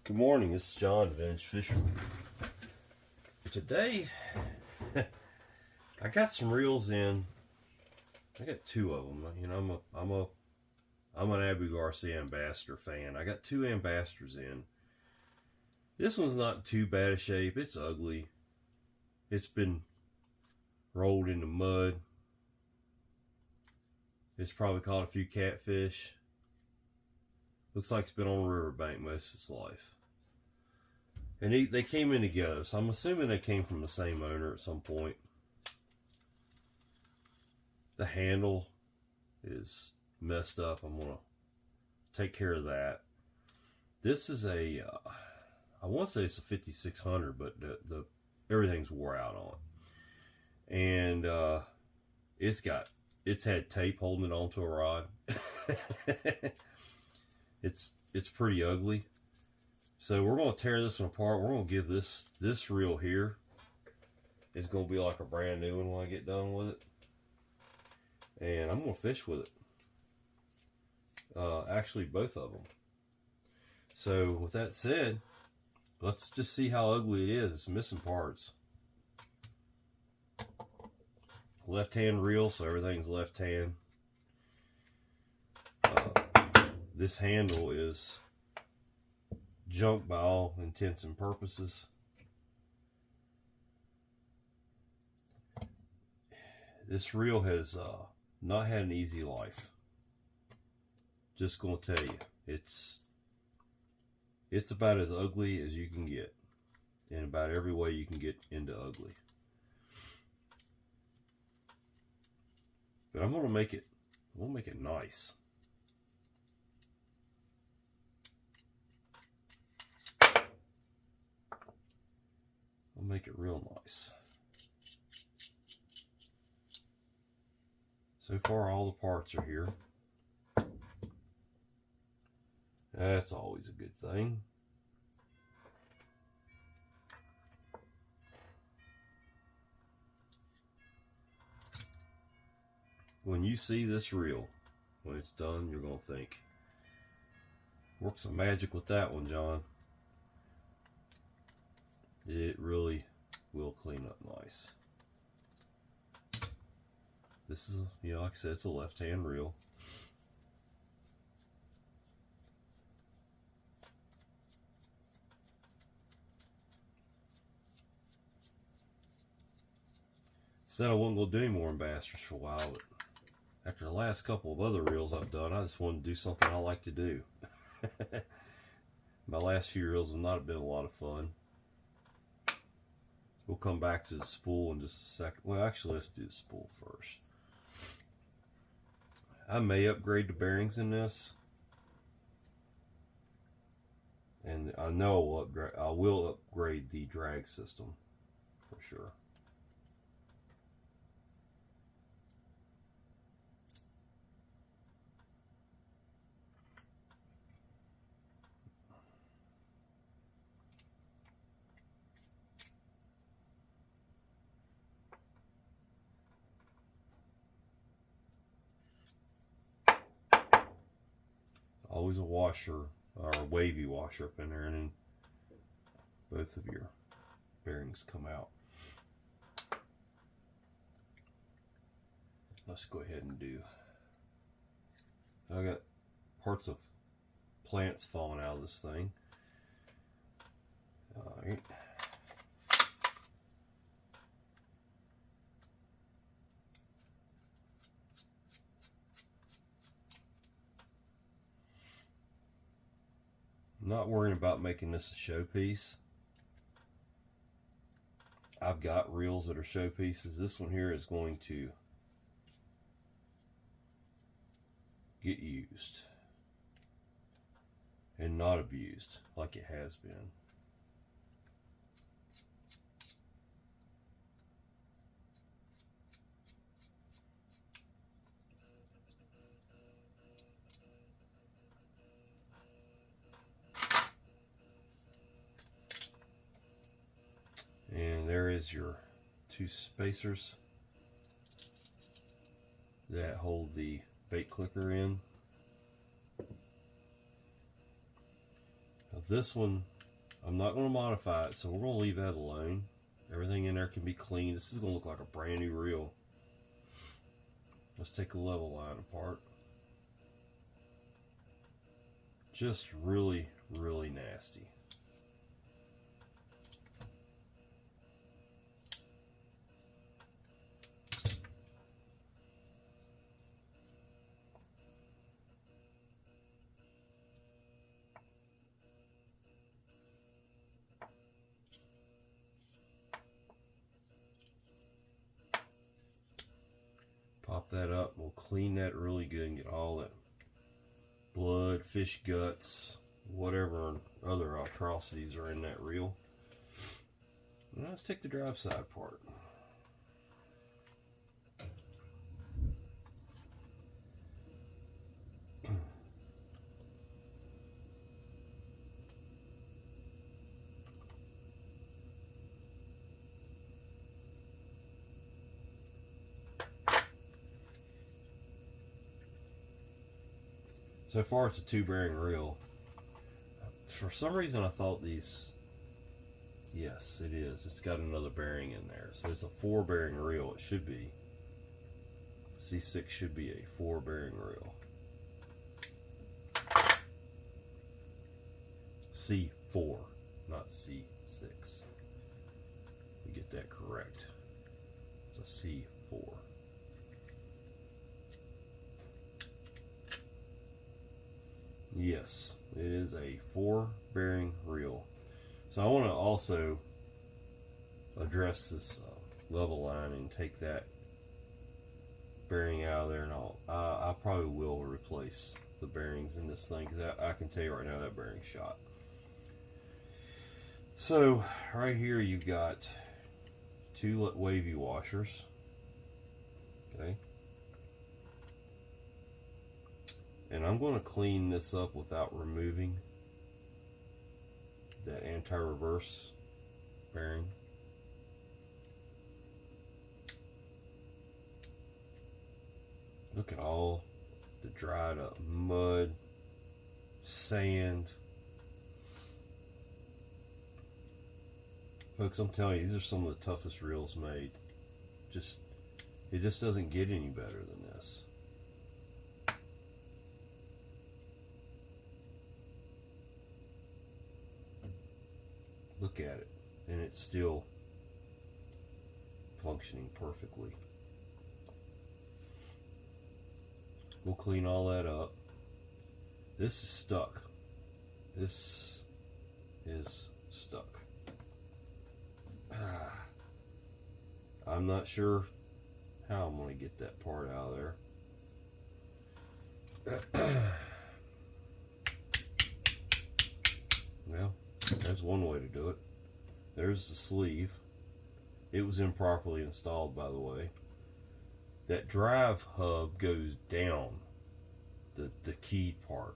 Good morning, this is John, Vintage Fisherman. Today, I got some reels in. I got two of them. You know, I'm an Garcia Ambassador fan. I got two Ambassadors in. This one's not in too bad a shape. It's ugly. It's been rolled into mud. It's probably caught a few catfish. Looks like it's been on a riverbank most of its life. And they came in together, so I'm assuming they came from the same owner at some point. The handle is messed up. I'm going to take care of that. This is a, I want to say it's a 5600, but everything's wore out on it. And it's had tape holding it onto a rod. It's pretty ugly. So we're going to tear this one apart. We're going to give this reel here, it's going to be like a brand new one when I get done with it. And I'm going to fish with it. Actually, both of them. So with that said, let's just see how ugly it is. It's missing parts. Left hand reel, so everything's left hand. This handle is junk by all intents and purposes. This reel has not had an easy life. Just gonna tell you, it's about as ugly as you can get, in about every way you can get into ugly. But I'm gonna make it nice. I'll make it real nice. So far, all the parts are here. That's always a good thing. When you see this reel, when it's done, you're going to think, work some magic with that one, John. It really will clean up nice. This is, you know, like I said, it's a left-hand reel. Said I wasn't going to do any more Ambassadors for a while, but after the last couple of other reels I've done, I just wanted to do something I like to do. My last few reels have not been a lot of fun. We'll come back to the spool in just a second. Well, actually, let's do the spool first. I may upgrade the bearings in this, and I know I will upgrade the drag system for sure. Always a washer, or a wavy washer up in there, and then both of your bearings come out. Let's go ahead and do, I got parts of plants falling out of this thing. Alright. Not worrying about making this a showpiece. I've got reels that are showpieces. This one here is going to get used and not abused like it has been. And there is your two spacers that hold the bait clicker in. Now this one I'm not going to modify it, so we're going to leave that alone. Everything in there can be cleaned. This is going to look like a brand new reel. Let's take the level line apart. Just really, really nasty. Pop that up. We'll clean that really good and get all that blood, fish guts, whatever other atrocities are in that reel. Now let's take the drive side apart. So far it's a 2-bearing reel. For some reason I thought these, yes it is, it's got another bearing in there. So it's a 4-bearing reel. It should be, C6 should be a 4-bearing reel. C4, not C6. We get that correct. It's a C4. Yes, it is a 4-bearing reel. So I want to also address this level line and take that bearing out of there, and I probably will replace the bearings in this thing, because I can tell you right now that bearing's shot. So right here you've got 2 wavy washers. Okay. And I'm going to clean this up without removing that anti-reverse bearing. Look at all the dried up mud, sand. Folks, I'm telling you, these are some of the toughest reels made. It just doesn't get any better than this. Look at it, and it's still functioning perfectly. We'll clean all that up. This is stuck. This is stuck. I'm not sure how I'm going to get that part out of there. Well, there's one way to do it. There's the sleeve. It was improperly installed, by the way. That drive hub goes down, the keyed part.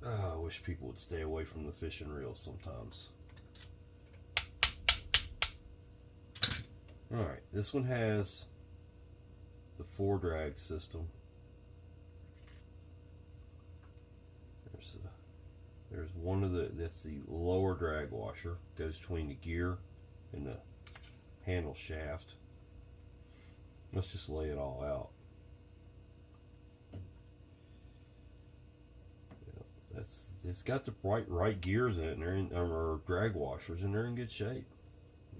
Oh, I wish people would stay away from the fishing reels sometimes. Alright, this one has the 4-drag system. There's one of that's the lower drag washer, goes between the gear and the handle shaft. Let's just lay it all out. It's got the right gears in it, and they're in, or drag washers, and they're in good shape.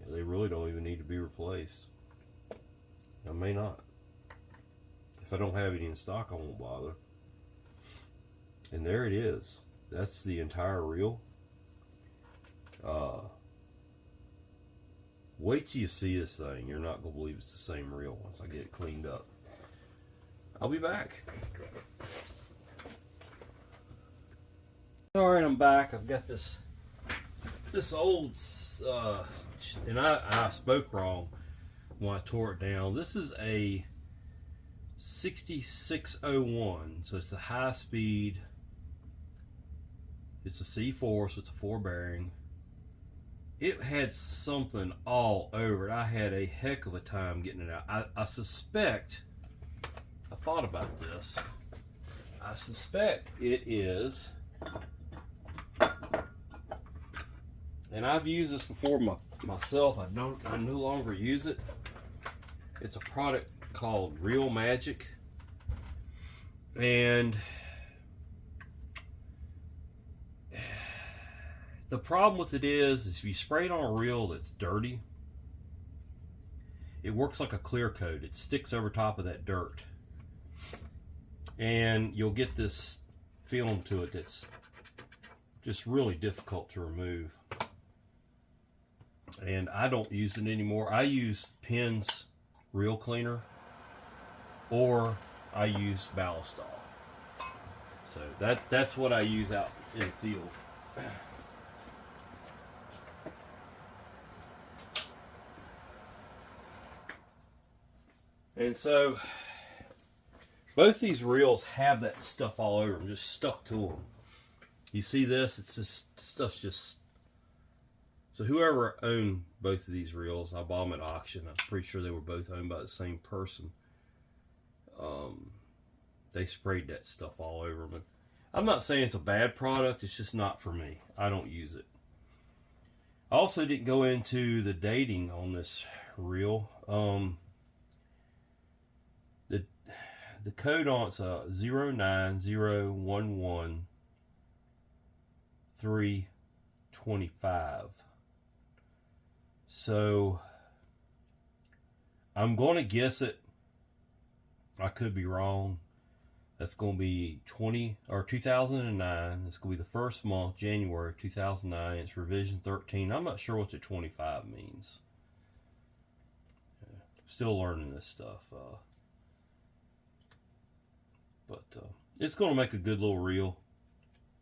They really don't even need to be replaced. I may not. If I don't have any in stock, I won't bother. And there it is. That's the entire reel. Wait till you see this thing. You're not going to believe it's the same reel once I get it cleaned up. I'll be back. Alright, I'm back. I've got this old, and I spoke wrong when I tore it down. This is a 6601, so it's a high speed. It's a C4, so it's a 4-bearing. It had something all over it. I had a heck of a time getting it out. I suspect, I thought about this, I suspect it is, and I've used this before myself. I no longer use it. It's a product called Real Magic, and the problem with it is if you spray it on a reel that's dirty, it works like a clear coat. It sticks over top of that dirt, and you'll get this film to it that's just really difficult to remove. And I don't use it anymore. I use Penn's Reel Cleaner, or I use Ballistol. So that's what I use out in the field. And so both these reels have that stuff all over them, just stuck to them. You see this? It's just stuff's just. So whoever owned both of these reels, I bought them at auction. I'm pretty sure they were both owned by the same person. They sprayed that stuff all over them. I'm not saying it's a bad product. It's just not for me. I don't use it. I also didn't go into the dating on this reel. The code on it's 09011-325. So I'm going to guess it. I could be wrong. That's going to be 2009. It's going to be the first month, January 2009. It's revision 13. I'm not sure what the 25 means. Still learning this stuff. But it's going to make a good little reel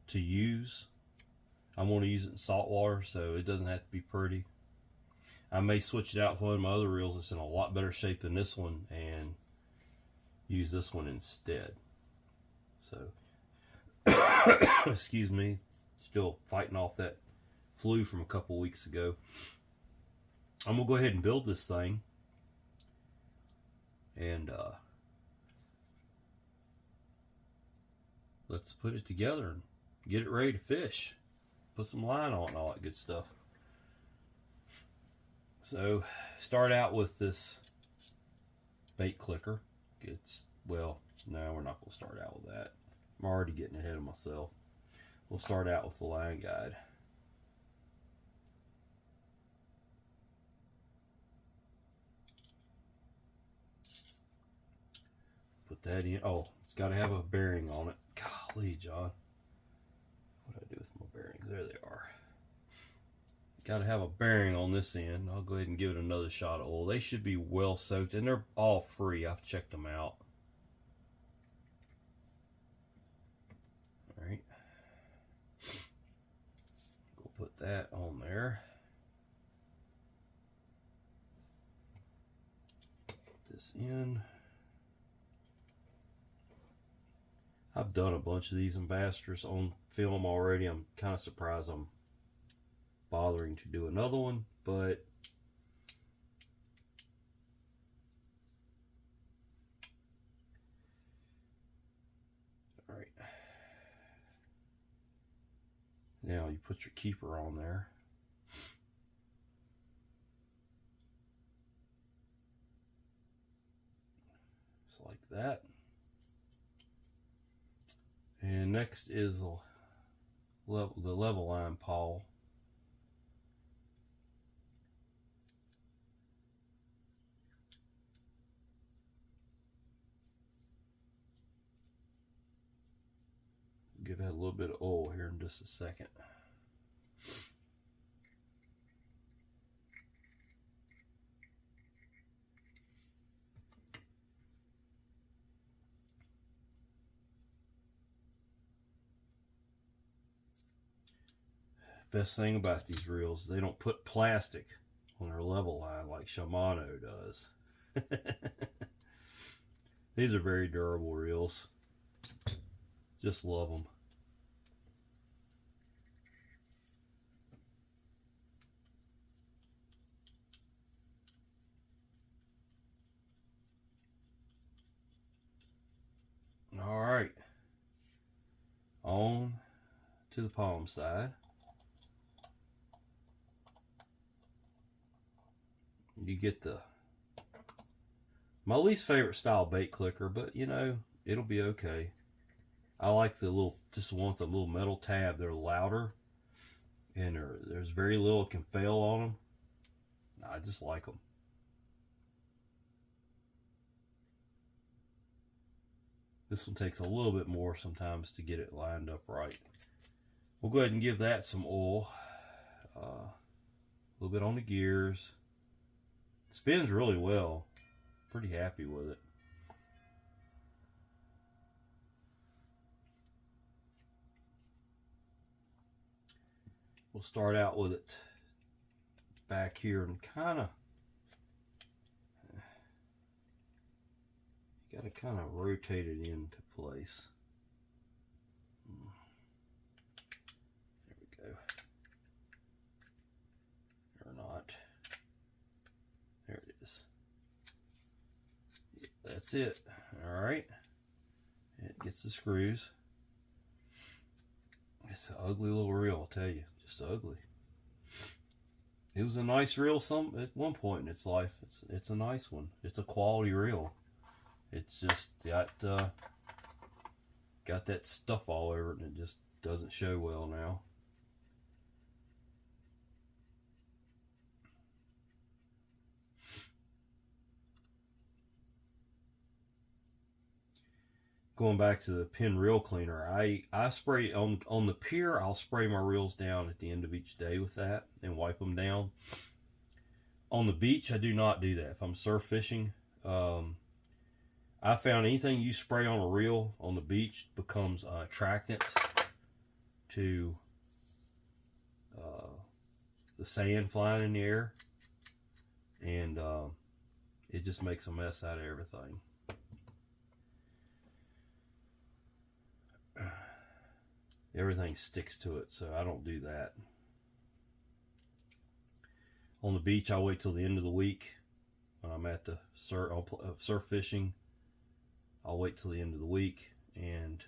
to use. I'm going to use it in salt water, so it doesn't have to be pretty. I may switch it out for one of my other reels that's in a lot better shape than this one and use this one instead. So, excuse me, still fighting off that flu from a couple weeks ago. I'm going to go ahead and build this thing. And let's put it together and get it ready to fish. Put some line on and all that good stuff. So, start out with this bait clicker. Well, no, we're not going to start out with that. I'm already getting ahead of myself. We'll start out with the line guide. Put that in. Oh, it's got to have a bearing on it. Golly, John. What do I do with my bearings? There they are. Got to have a bearing on this end. I'll go ahead and give it another shot of oil. They should be well soaked, and they're all free. I've checked them out. All right. We'll put that on there. Put this in. I've done a bunch of these ambassadors on film already. I'm kind of surprised I'm bothering to do another one, but all right. Now you put your keeper on there. Just like that. And next is the level line pawl. Give that a little bit of oil here in just a second. Best thing about these reels, they don't put plastic on their level line like Shimano does. These are very durable reels. Just love them. All right. on to the palm side. You get my least favorite style bait clicker, but you know, it'll be okay. I like just want the little metal tab. They're louder, and there's very little can fail on them. I just like them. This one takes a little bit more sometimes to get it lined up right. We'll go ahead and give that some oil. A little bit on the gears. It spins really well. Pretty happy with it. We'll start out with it back here and kind of, you got to kind of rotate it into place. There we go. Or not. There it is. That's it. All right. It gets the screws. It's an ugly little reel, I'll tell you. Just ugly. It was a nice reel at one point in its life. It's a nice one. It's a quality reel. It's just got that stuff all over it, and it just doesn't show well now. Going back to the pin reel cleaner, I spray on the pier. I'll spray my reels down at the end of each day with that and wipe them down. On the beach, I do not do that. If I'm surf fishing, I found anything you spray on a reel on the beach becomes attractant to the sand flying in the air, and it just makes a mess out of everything. Everything sticks to it, so I don't do that. On the beach, I wait till the end of the week when I'm at the surf fishing. I'll wait till the end of the week and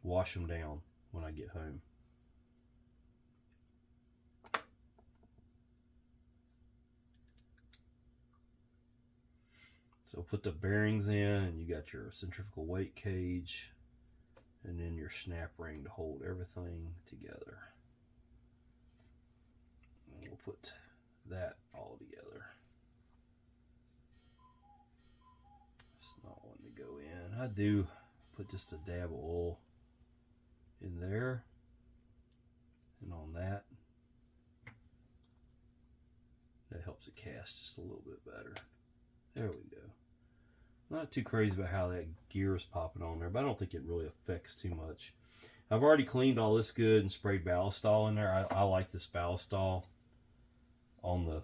wash them down when I get home. So put the bearings in, and you got your centrifugal weight cage, and then your snap ring to hold everything together. And we'll put that all together. It's not wanting to go in. I do put just a dab of oil in there and on that. That helps it cast just a little bit better. There we go. Not too crazy about how that gear is popping on there, but I don't think it really affects too much. I've already cleaned all this good and sprayed ballistol in there. I like this ballistol on the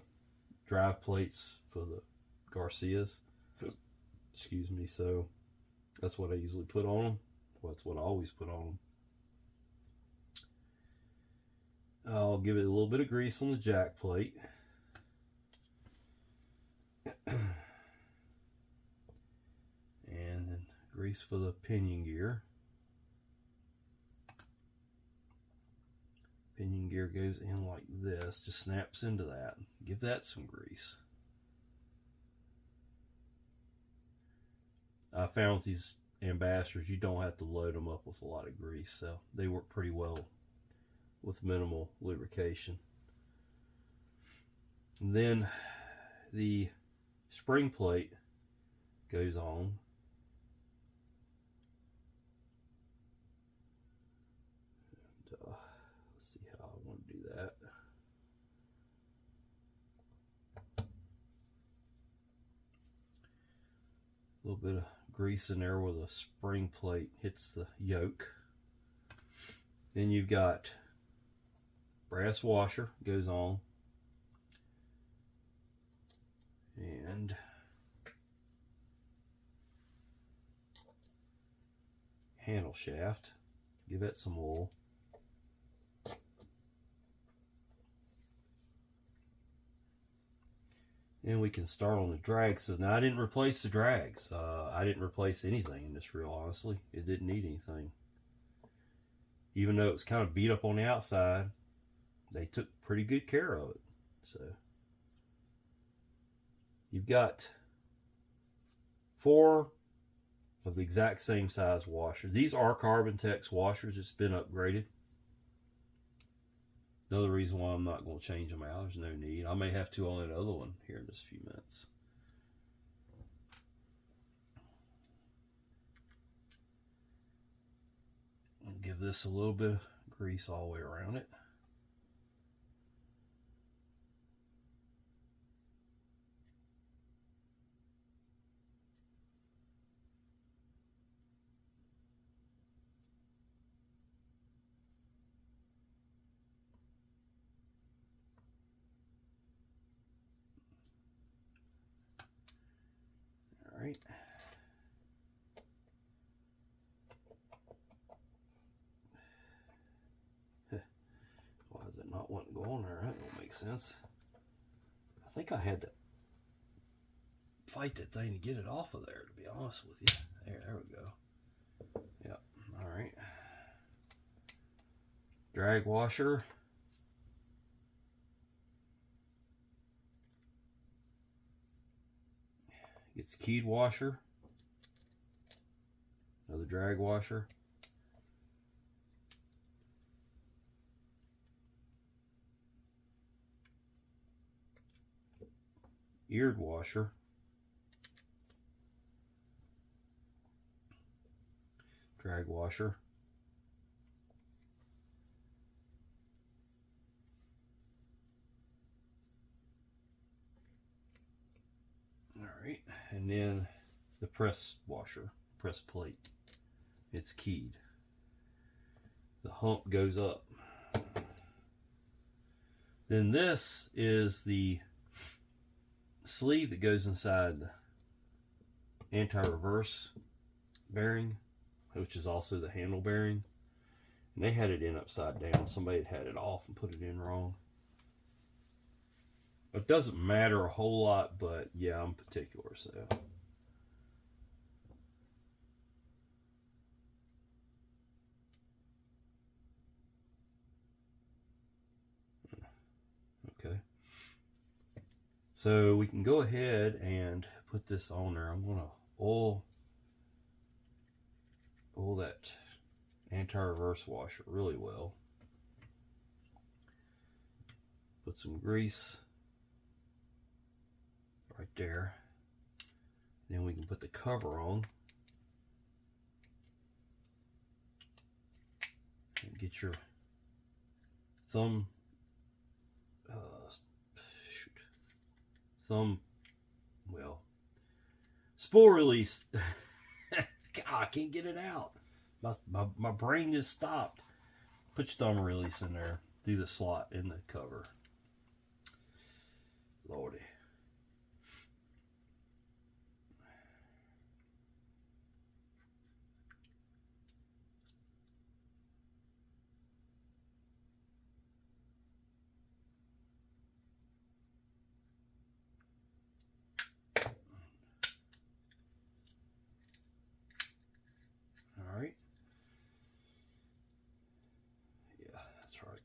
drive plates for the Garcias. Excuse me. So that's what I usually put on them. Well, that's what I always put on them. I'll give it a little bit of grease on the jack plate. And then grease for the pinion gear. Pinion gear goes in like this, just snaps into that. Give that some grease. I found with these Ambassadors, you don't have to load them up with a lot of grease, so they work pretty well with minimal lubrication. And then the spring plate goes on. Let's see how I want to do that. A little bit of grease in there where the spring plate hits the yoke. Then you've got brass washer goes on, and handle shaft. Give it some oil. And we can start on the drag. So now I didn't replace the drags. I didn't replace anything in this reel, honestly. It didn't need anything. Even though it was kind of beat up on the outside, they took pretty good care of it. So you've got 4 of the exact same size washer. These are Carbon Tex washers. It's been upgraded. Another reason why I'm not going to change them out. There's no need. I may have to on that other one here in just a few minutes. I'll give this a little bit of grease all the way around it. All right. Why is it not wanting to go on there? That don't make sense. I think I had to fight that thing to get it off of there, to be honest with you. There we go. Yep. All right. Drag washer. Gets keyed washer. Another drag washer. Eared washer. Drag washer. All right, and then the press washer, press plate. It's keyed. The hump goes up. Then this is the sleeve that goes inside the anti-reverse bearing, which is also the handle bearing. And they had it in upside down. Somebody had it off and put it in wrong. It doesn't matter a whole lot, but yeah, I'm particular, so. Okay. So we can go ahead and put this on there. I'm gonna oil that anti-reverse washer really well. Put some grease right there. Then we can put the cover on. And get your thumb, spool release. God, I can't get it out. My brain just stopped. Put your thumb release in there through the slot in the cover. Lordy. All right. Yeah, that's right.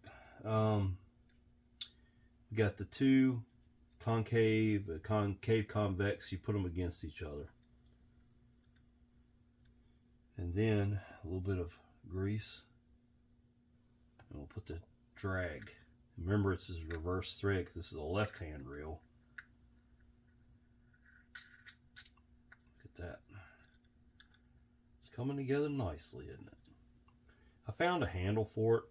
We got the two concave, convex. You put them against each other. And then a little bit of grease. And we'll put the drag. Remember, it's this reverse thread because this is a left-hand reel. Look at that. It's coming together nicely, isn't it? I found a handle for it.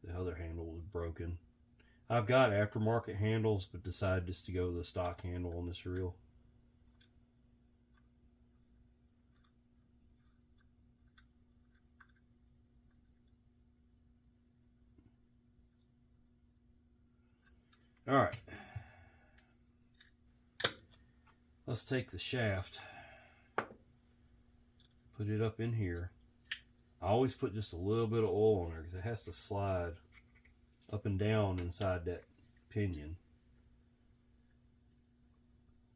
The other handle was broken. I've got aftermarket handles, but decided just to go with the stock handle on this reel. All right. Let's take the shaft, put it up in here. I always put just a little bit of oil on there because it has to slide up and down inside that pinion.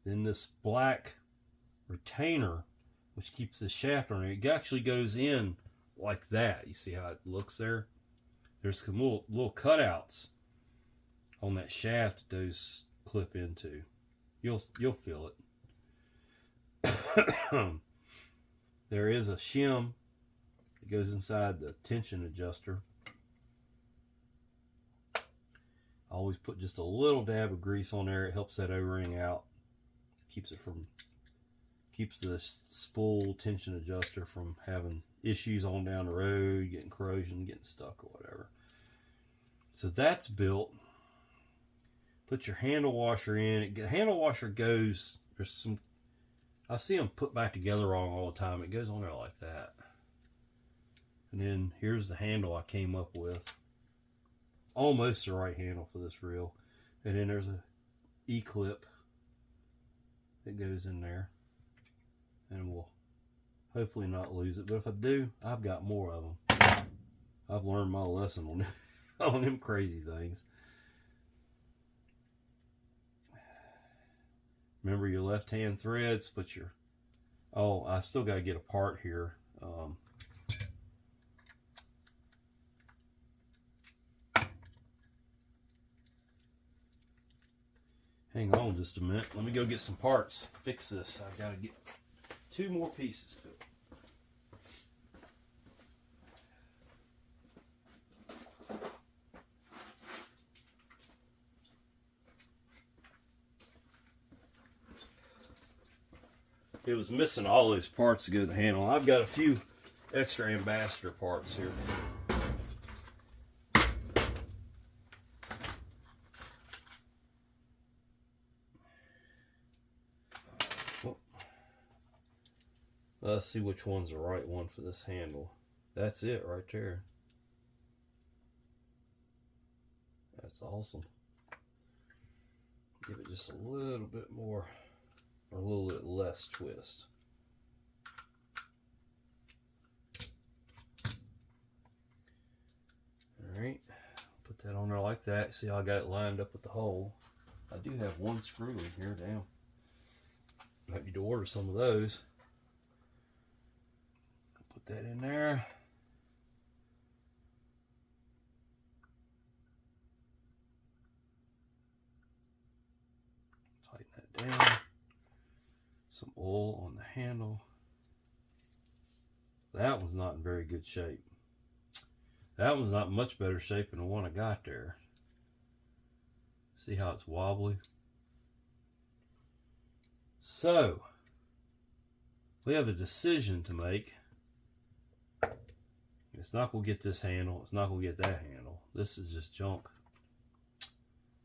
Then this black retainer, which keeps the shaft on it, it actually goes in like that. You see how it looks there? There's some little cutouts on that shaft that those clip into. You'll feel it. There is a shim that goes inside the tension adjuster. I always put just a little dab of grease on there. It helps that O-ring out. Keeps the spool tension adjuster from having issues on down the road, getting corrosion, getting stuck or whatever. So that's built. Put your handle washer in. The handle washer goes, there's some, I see them put back together wrong all the time. It goes on there like that. And then here's the handle I came up with. It's almost the right handle for this reel. And then there's a E-clip that goes in there. And we'll hopefully not lose it. But if I do, I've got more of them. I've learned my lesson on them crazy things. Remember your left-hand threads, put your... Oh, I still got to get a part here. Hang on just a minute. Let me go get some parts. Fix this. I've got to get 2 more pieces to it. It was missing all those parts to go to the handle. I've got a few extra Ambassador parts here. Let's see which one's the right one for this handle. That's it right there. That's awesome. Give it just a little bit more, or a little bit less twist. Alright, put that on there like that. See how I got it lined up with the hole. I do have 1 screw in here, damn. Might need to order some of those. Put that in there. Tighten that down. Some oil on the handle. That one's not in very good shape. That one's not much better shape than the one I got there. See how it's wobbly? So, we have a decision to make. It's not going to get this handle. It's not going to get that handle. This is just junk.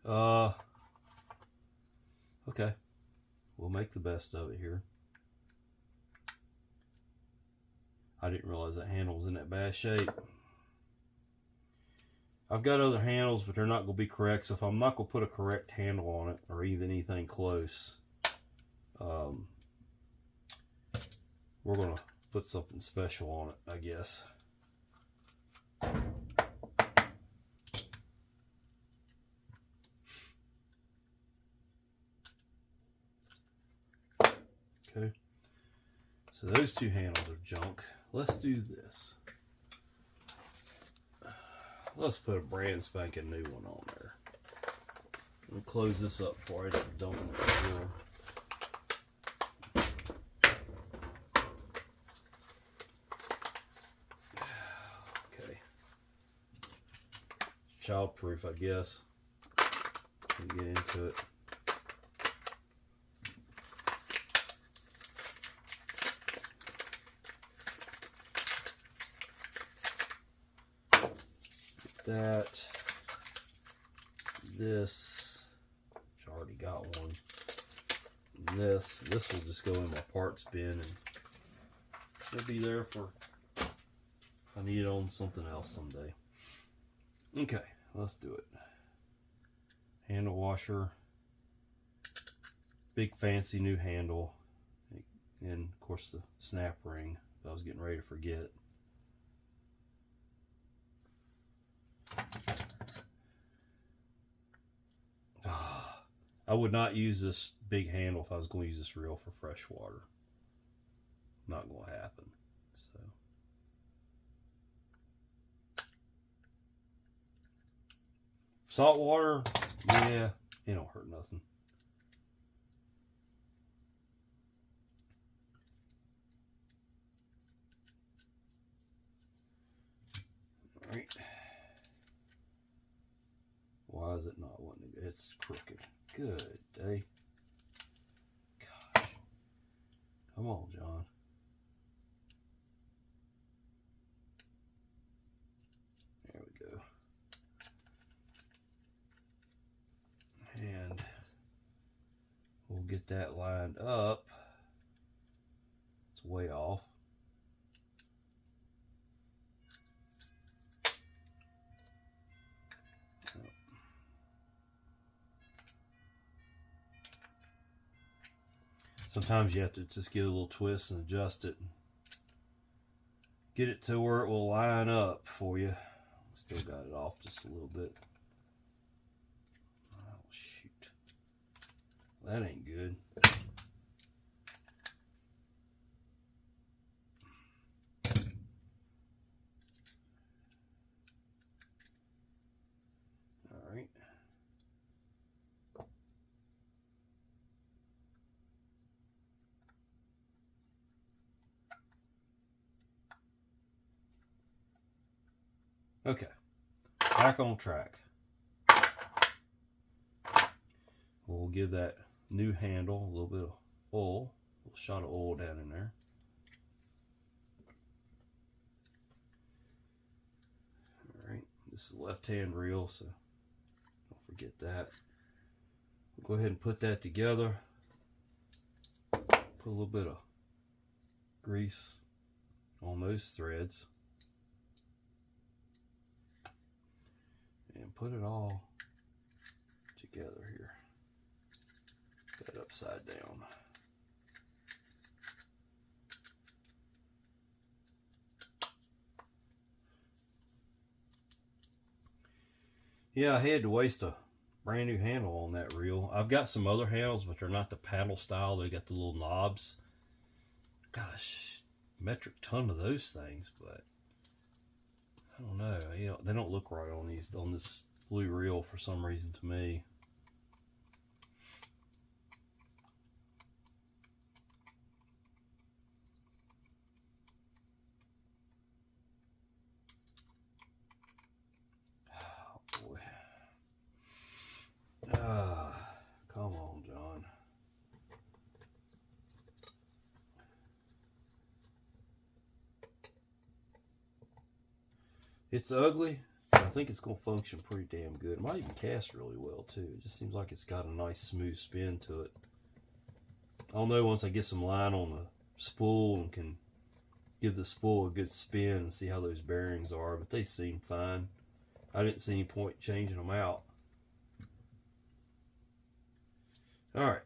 Okay. We'll make the best of it here. I didn't realize that handle was in that bad shape. I've got other handles, but they're not going to be correct. So if I'm not going to put a correct handle on it, or even anything close, we're going to put something special on it, I guess. Okay, so those 2 handles are junk. Let's do this. Let's put a brand spanking new one on there. Let me close this up before I dump it in the drawer. Okay. Child-proof, I guess. Let me get into it. That, this, which I already got one, and this will just go in my parts bin, and it'll be there for if I need it on something else someday. Okay, let's do it. Handle washer, big fancy new handle, and of course the snap ring. I was getting ready to forget. I would not use this big handle if I was going to use this reel for fresh water. Not going to happen. So salt water, yeah, it don't hurt nothing. All right. Why is it not wanting to go? It's crooked. Good day. Gosh. Come on, John. There we go. And we'll get that lined up. It's way off. Sometimes you have to just give it a little twist and adjust it. Get it to where it will line up for you. Still got it off just a little bit. Oh, shoot. That ain't good. All right. Okay, back on track. We'll give that new handle a little bit of oil, a little shot of oil down in there. All right, this is left-hand reel, so don't forget that. We'll go ahead and put that together. Put a little bit of grease on those threads. And put it all together here. Put it upside down. Yeah, I had to waste a brand new handle on that reel. I've got some other handles, but they're not the paddle style. They got the little knobs. Gosh, metric ton of those things, but I don't know. You know, they don't look right on this blue reel for some reason to me. Oh boy. Come on, John. It's ugly, but I think it's going to function pretty damn good. It might even cast really well, too. It just seems like it's got a nice smooth spin to it. I'll know once I get some line on the spool and can give the spool a good spin and see how those bearings are, but they seem fine. I didn't see any point changing them out. All right.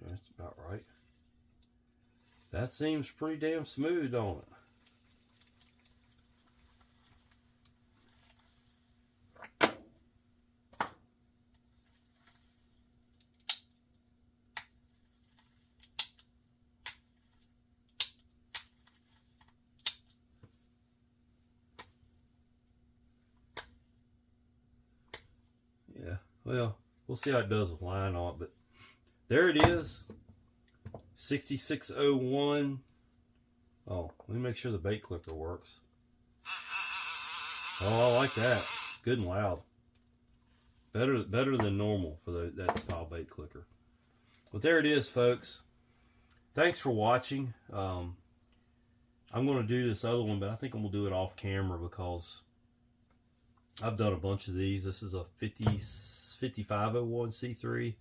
That's about right. That seems pretty damn smooth, don't it? Yeah, well, we'll see how it does with line on it, but there it is. 6601. Oh, let me make sure the bait clicker works. Oh, I like that. Good and loud. Better than normal for that style bait clicker. But there it is, folks. Thanks for watching. I'm going to do this other one, but I think I'm going to do it off camera because I've done a bunch of these. This is a 5501C3.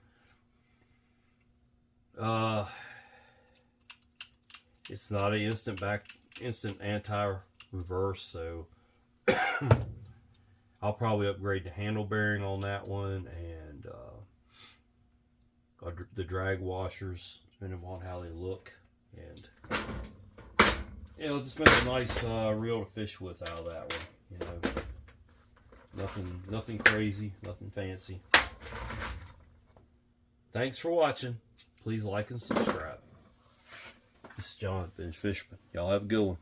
It's not an instant anti-reverse, so I'll probably upgrade the handle bearing on that one and the drag washers, depending on how they look. And it'll just make a nice reel to fish with out of that one. You know, nothing crazy, nothing fancy. Thanks for watching. Please like and subscribe. This is Jonathan Fishman. Y'all have a good one.